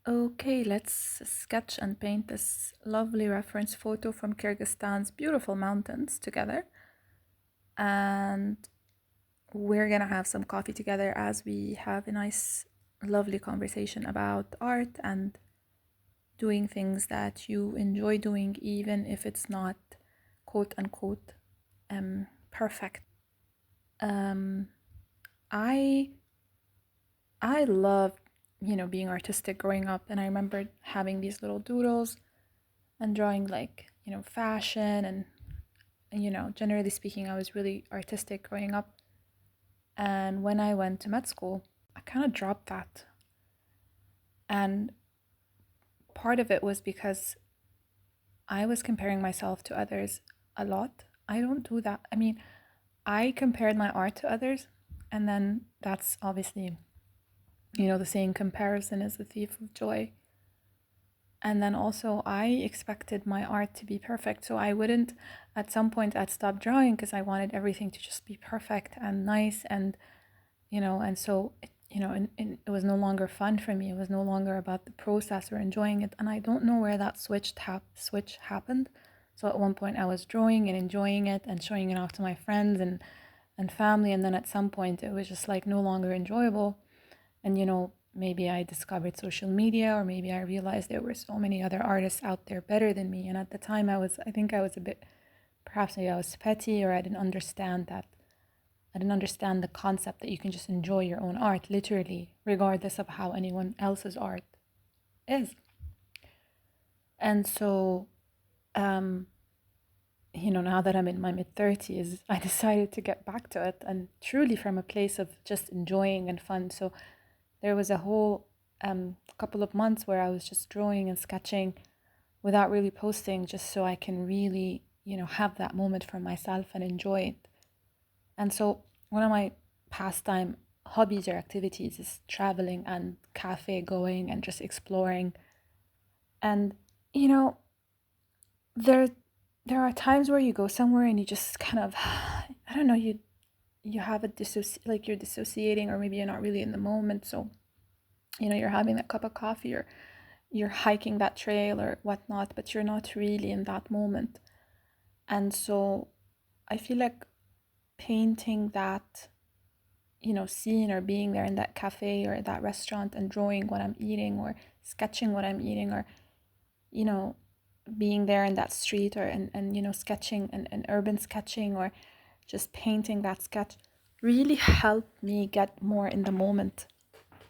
Okay, let's sketch and paint this lovely reference photo from Kyrgyzstan's beautiful mountains together. And we're gonna have some coffee together as we have a nice, lovely conversation about art and doing things that you enjoy doing, even if it's not quote unquote perfect. Um, I I loved, being artistic growing up, and I remember having these little doodles and drawing like, fashion and generally speaking, I was really artistic growing up. And when I went to med school, I kind of dropped that. And part of it was because I was comparing myself to others a lot. I don't do that. I mean, I compared my art to others, and then that's obviously, the saying comparison is the thief of joy. And then also, I expected my art to be perfect. So I wouldn't, at some point, I'd stop drawing because I wanted everything to just be perfect and nice. And so, and it was no longer fun for me. It was no longer about the process or enjoying it. And I don't know where that switch happened. So at one point, I was drawing and enjoying it and showing it off to my friends and family. And then at some point, it was just like no longer enjoyable. And, maybe I discovered social media, or maybe I realized there were so many other artists out there better than me. And at the time, I think I was a bit, perhaps maybe I was petty, or I didn't understand that. I didn't understand the concept that you can just enjoy your own art, literally, regardless of how anyone else's art is. And so, um, now that I'm in my mid 30s, I decided to get back to it, and truly from a place of just enjoying and fun. So there was a whole couple of months where I was just drawing and sketching without really posting, just so I can really, have that moment for myself and enjoy it. And so one of my pastime hobbies or activities is traveling and cafe going and just exploring. And you know, there there are times where you go somewhere and you just kind of I don't know, you have a like you're dissociating, or maybe you're not really in the moment. So, you're having that cup of coffee, or you're hiking that trail or whatnot, but you're not really in that moment. And so I feel like painting that, seeing or being there in that cafe or that restaurant and drawing what I'm eating, or sketching what I'm eating, or, you know, being there in that street, or and sketching and urban sketching, or just painting that sketch really helped me get more in the moment,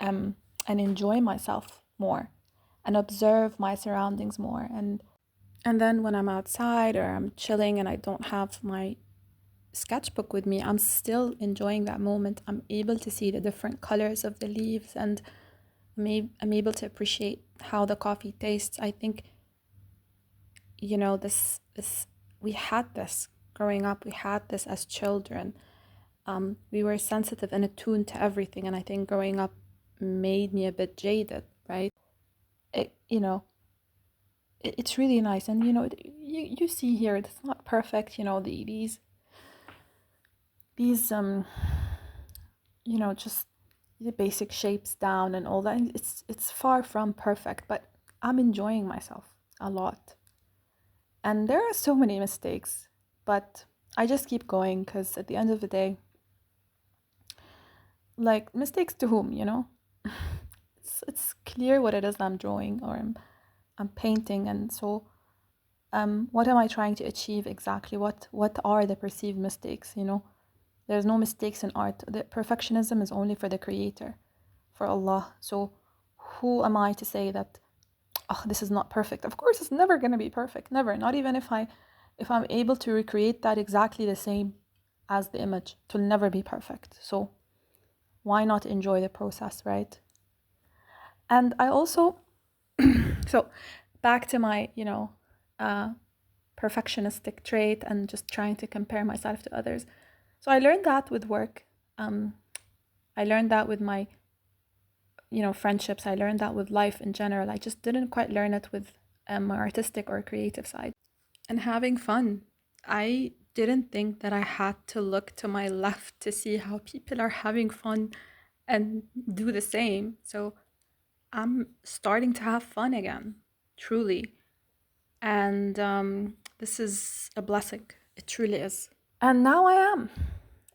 um, and enjoy myself more and observe my surroundings more. And then when I'm outside or I'm chilling and I don't have my sketchbook with me, I'm still enjoying that moment. I'm able to see the different colors of the leaves, and I'm able to appreciate how the coffee tastes. I think, this we had this growing up. We had this as children. We were sensitive and attuned to everything, and I think growing up made me a bit jaded, right? It, it's really nice, and you see here, it's not perfect. These just the basic shapes down and all that. It's far from perfect, but I'm enjoying myself a lot. And there are so many mistakes, but I just keep going because at the end of the day, like, mistakes to whom, it's clear what it is I'm drawing, or I'm painting. And so what am I trying to achieve exactly? What are the perceived mistakes? There's no mistakes in art. The perfectionism is only for the creator, for Allah. So who am I to say that, oh, this is not perfect? Of course, it's never going to be perfect. Never. Not even if I'm able to recreate that exactly the same as the image, it will never be perfect. So why not enjoy the process, right? And I also, so back to my, uh, perfectionistic trait and just trying to compare myself to others. So I learned that with work. Um, I learned that with my, friendships. I learned that with life in general. I just didn't quite learn it with my artistic or creative side. And having fun. I didn't think that I had to look to my left to see how people are having fun and do the same. So I'm starting to have fun again, truly. And this is a blessing. It truly is. And now I am.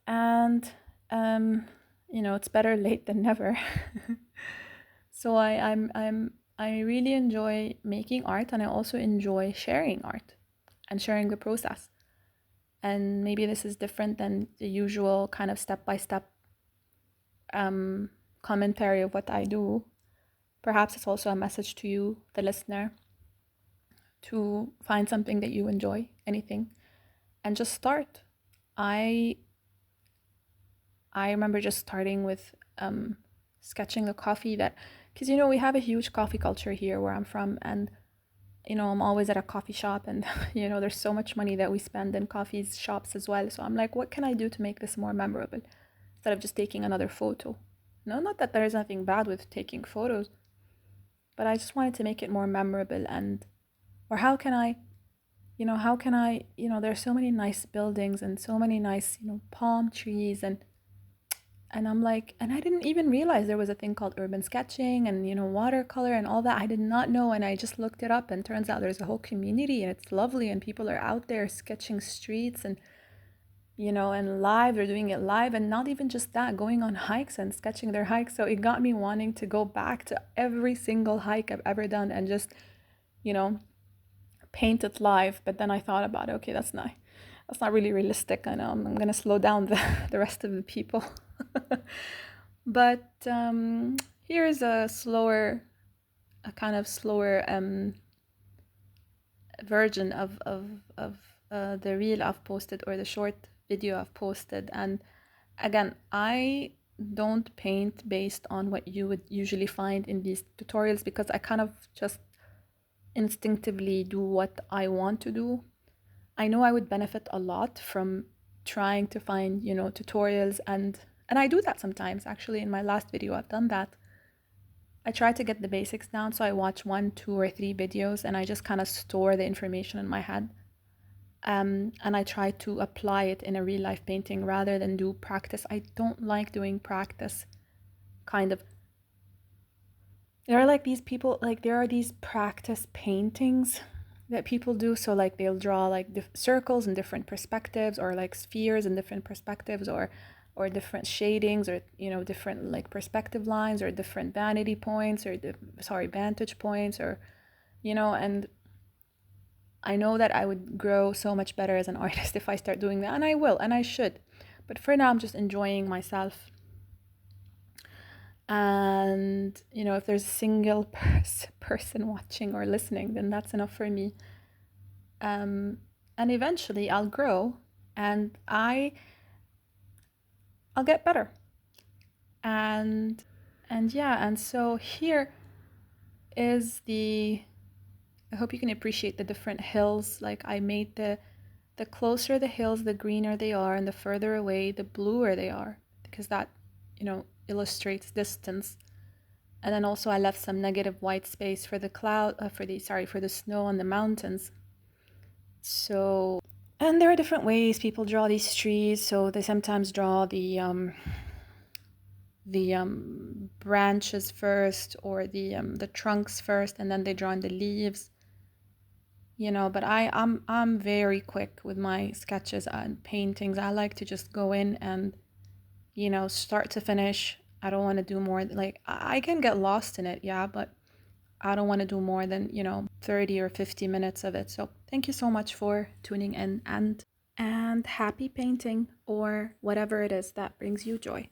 And, um, it's better late than never. So I really enjoy making art, and I also enjoy sharing art and sharing the process. And maybe this is different than the usual kind of step by step commentary of what I do. Perhaps it's also a message to you, the listener, to find something that you enjoy, anything, and just start. I remember just starting with sketching the coffee that, because we have a huge coffee culture here where I'm from, and I'm always at a coffee shop, and there's so much money that we spend in coffee shops as well. So I'm like, what can I do to make this more memorable instead of just taking another photo? No, not that there is nothing bad with taking photos, but I just wanted to make it more memorable. And or how can I there's so many nice buildings and so many nice palm trees, and I'm like, and I didn't even realize there was a thing called urban sketching and watercolor and all that. I did not know, and I just looked it up, and turns out there's a whole community, and it's lovely, and people are out there sketching streets, and and live, they're doing it live, and not even just that, going on hikes and sketching their hikes. So it got me wanting to go back to every single hike I've ever done and just paint it live. But then I thought about, okay, that's not really realistic. I know I'm gonna slow down the rest of the people. But here's a kind of slower version of the reel I've posted, or the short video I've posted. And again, I don't paint based on what you would usually find in these tutorials, because I kind of just instinctively do what I want to do. I know I would benefit a lot from trying to find, tutorials, and I do that sometimes. Actually, in my last video, I've done that. I try to get the basics down, so I watch 1, 2, or 3 videos, and I just kind of store the information in my head. And I try to apply it in a real life painting rather than do practice. I don't like doing practice, kind of. There are like these people, like there are these practice paintings that people do. So like they'll draw like circles in different perspectives, or like spheres in different perspectives, or different shadings, or different like perspective lines, or different vanity points, or vantage points, or and I know that I would grow so much better as an artist if I start doing that, and I will, and I should. But for now, I'm just enjoying myself. And if there's a single person watching or listening, then that's enough for me. And eventually I'll grow, and I'll get better. And yeah, and so here is I hope you can appreciate the different hills. Like I made the closer the hills, the greener they are, and the further away, the bluer they are, because that illustrates distance. And then also I left some negative white space for the for the snow on the mountains. So, and there are different ways people draw these trees. So they sometimes draw the branches first, or the trunks first, and then they draw in the leaves. But I'm very quick with my sketches and paintings. I like to just go in and start to finish. I don't want to do more. Like I can get lost in it, yeah, but I don't want to do more than 30 or 50 minutes of it. So thank you so much for tuning in, and happy painting, or whatever it is that brings you joy.